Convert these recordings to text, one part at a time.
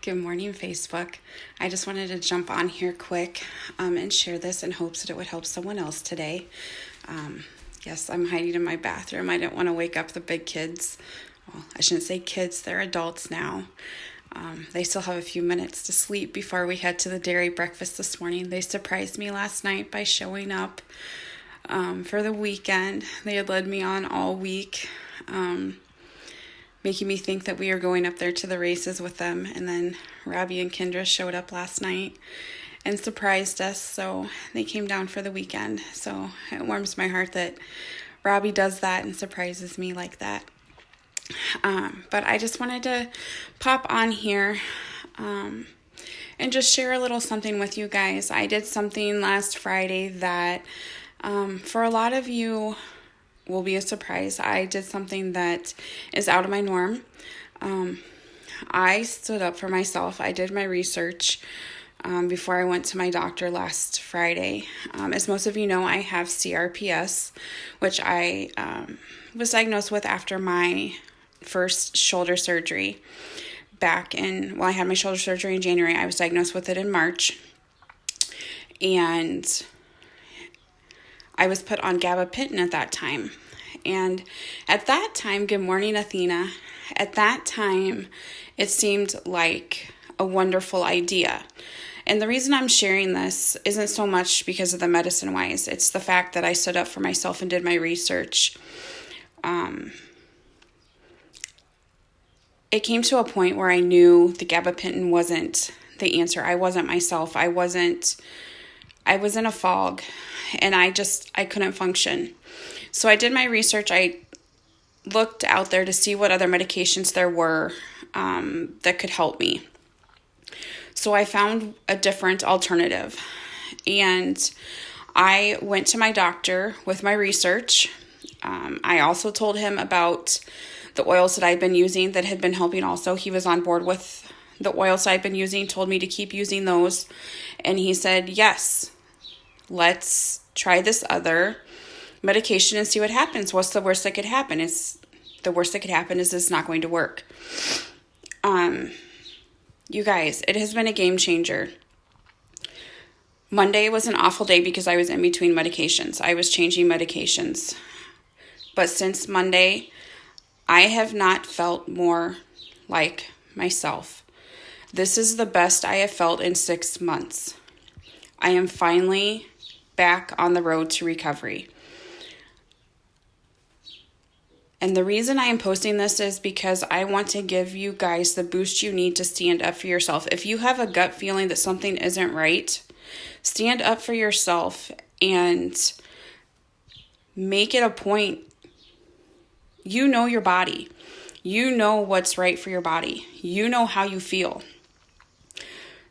Good morning, Facebook. I just wanted to jump on here quick and share this in hopes that it would help someone else today. Yes, I'm hiding in my bathroom. I didn't want to wake up the big kids. Well, I shouldn't say kids, they're adults now. They still have a few minutes to sleep before we head to the dairy breakfast this morning. They surprised me last night by showing up for the weekend. They had led me on all week. Making me think that we are going up there to the races with them. And then Robbie and Kendra showed up last night and surprised us. So they came down for the weekend. So it warms my heart that Robbie does that and surprises me like that. But I just wanted to pop on here and just share a little something with you guys. I did something last Friday that for a lot of you will be a surprise. I did something that is out of my norm. I stood up for myself. I did my research before I went to my doctor last Friday. As most of you know, I have CRPS, which I was diagnosed with after my first shoulder surgery I had my shoulder surgery in January. I was diagnosed with it in March. And I was put on gabapentin at that time. And at that time, good morning, Athena. At that time, it seemed like a wonderful idea. And the reason I'm sharing this isn't so much because of the medicine-wise. It's the fact that I stood up for myself and did my research. It came to a point where I knew the gabapentin wasn't the answer. I wasn't myself. I was in a fog, and I couldn't function. So I did my research. I looked out there to see what other medications there were that could help me. So I found a different alternative, and I went to my doctor with my research. I also told him about the oils that I've been using that had been helping also. He was on board with the oils I've been using, told me to keep using those, and he said, yes, let's try this other medication and see what happens. What's the worst that could happen? The worst that could happen is it's not going to work. You guys, it has been a game changer. Monday was an awful day because I was in between medications. I was changing medications. But since Monday, I have not felt more like myself. This is the best I have felt in 6 months. I am finally back on the road to recovery. And the reason I am posting this is because I want to give you guys the boost you need to stand up for yourself. If you have a gut feeling that something isn't right, stand up for yourself and make it a point. You know your body. You know what's right for your body. You know how you feel.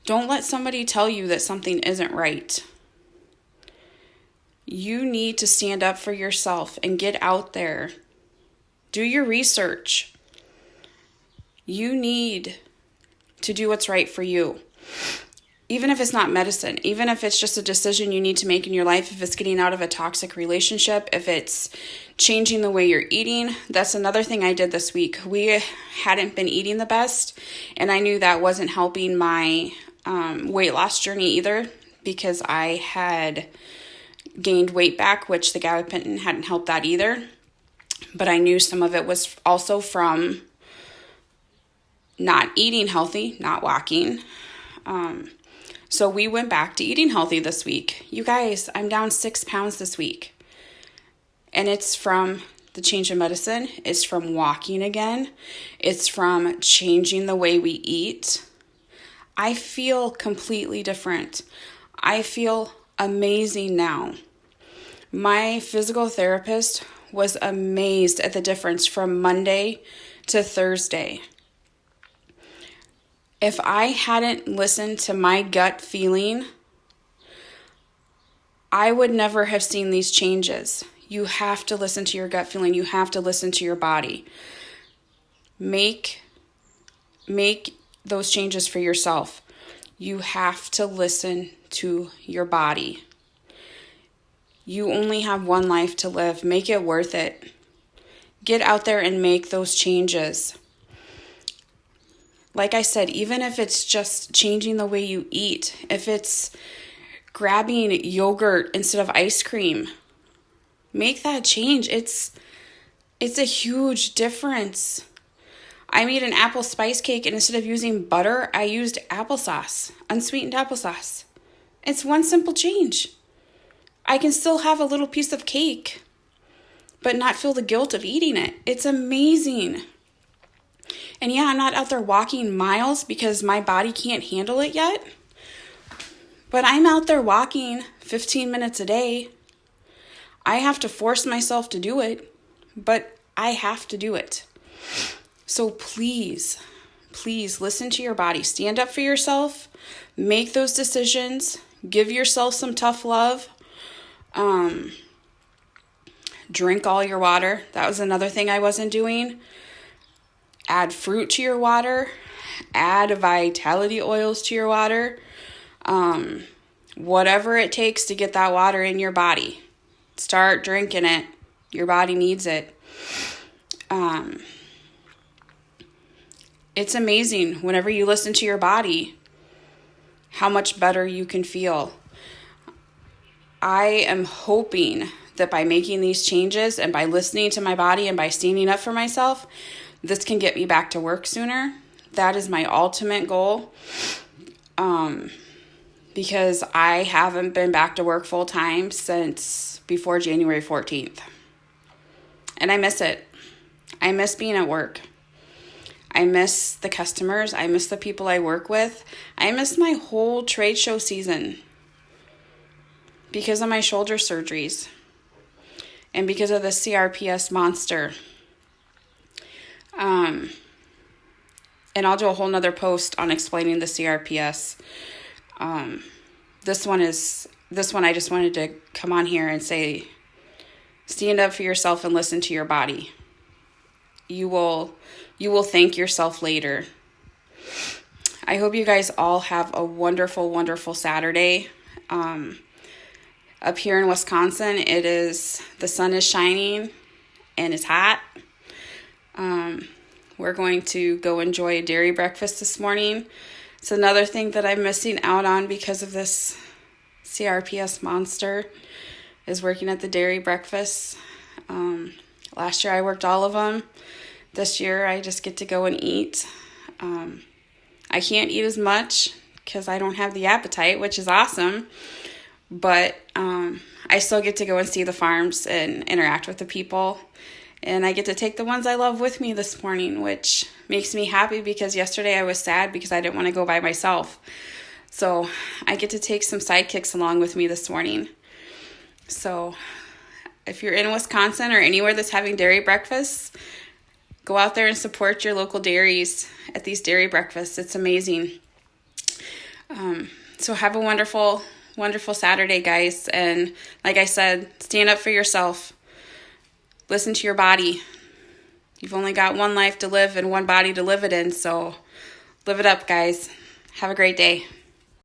Don't let somebody tell you that something isn't right. You need to stand up for yourself and get out there. Do your research. You need to do what's right for you. Even if it's not medicine, even if it's just a decision you need to make in your life, if it's getting out of a toxic relationship, if it's changing the way you're eating. That's another thing I did this week. We hadn't been eating the best, and I knew that wasn't helping my weight loss journey either, because I had gained weight back, which the gabapentin hadn't helped that either. But I knew some of it was also from not eating healthy, not walking. So we went back to eating healthy this week. You guys, I'm down 6 pounds this week. And it's from the change of medicine. It's from walking again. It's from changing the way we eat. I feel completely different. I feel amazing now. My physical therapist was amazed at the difference from Monday to Thursday. If I hadn't listened to my gut feeling, I would never have seen these changes. You have to listen to your gut feeling. You have to listen to your body. Make those changes for yourself. You have to listen to your body. You only have one life to live. Make it worth it. Get out there and make those changes. Like I said, even if it's just changing the way you eat, if it's grabbing yogurt instead of ice cream, make that change. It's a huge difference. I made an apple spice cake, and instead of using butter, I used applesauce, unsweetened applesauce. It's one simple change. I can still have a little piece of cake, but not feel the guilt of eating it. It's amazing. And yeah, I'm not out there walking miles because my body can't handle it yet, but I'm out there walking 15 minutes a day. I have to force myself to do it, but I have to do it. So please, please listen to your body. Stand up for yourself. Make those decisions. Give yourself some tough love. Drink all your water. That was another thing I wasn't doing. Add fruit to your water. Add vitality oils to your water. Whatever it takes to get that water in your body. Start drinking it. Your body needs it. It's amazing whenever you listen to your body how much better you can feel. I am hoping that by making these changes and by listening to my body and by standing up for myself, this can get me back to work sooner. That is my ultimate goal. Because I haven't been back to work full time since before January 14th. And I miss it. I miss being at work. I miss the customers. I miss the people I work with. I miss my whole trade show season because of my shoulder surgeries and because of the CRPS monster. And I'll do a whole nother post on explaining the CRPS. This one I just wanted to come on here and say, stand up for yourself and listen to your body. You will thank yourself later. I hope you guys all have a wonderful, wonderful Saturday. Up here in Wisconsin, the sun is shining and it's hot. We're going to go enjoy a dairy breakfast this morning. It's another thing that I'm missing out on because of this CRPS monster is working at the dairy breakfast. Last year I worked all of them. This year I just get to go and eat. I can't eat as much because I don't have the appetite, which is awesome. But I still get to go and see the farms and interact with the people. And I get to take the ones I love with me this morning, which makes me happy because yesterday I was sad because I didn't want to go by myself. So I get to take some sidekicks along with me this morning. So if you're in Wisconsin or anywhere that's having dairy breakfasts, go out there and support your local dairies at these dairy breakfasts. It's amazing. So have a wonderful, wonderful Saturday, guys. And like I said, stand up for yourself. Listen to your body. You've only got one life to live and one body to live it in. So live it up, guys. Have a great day.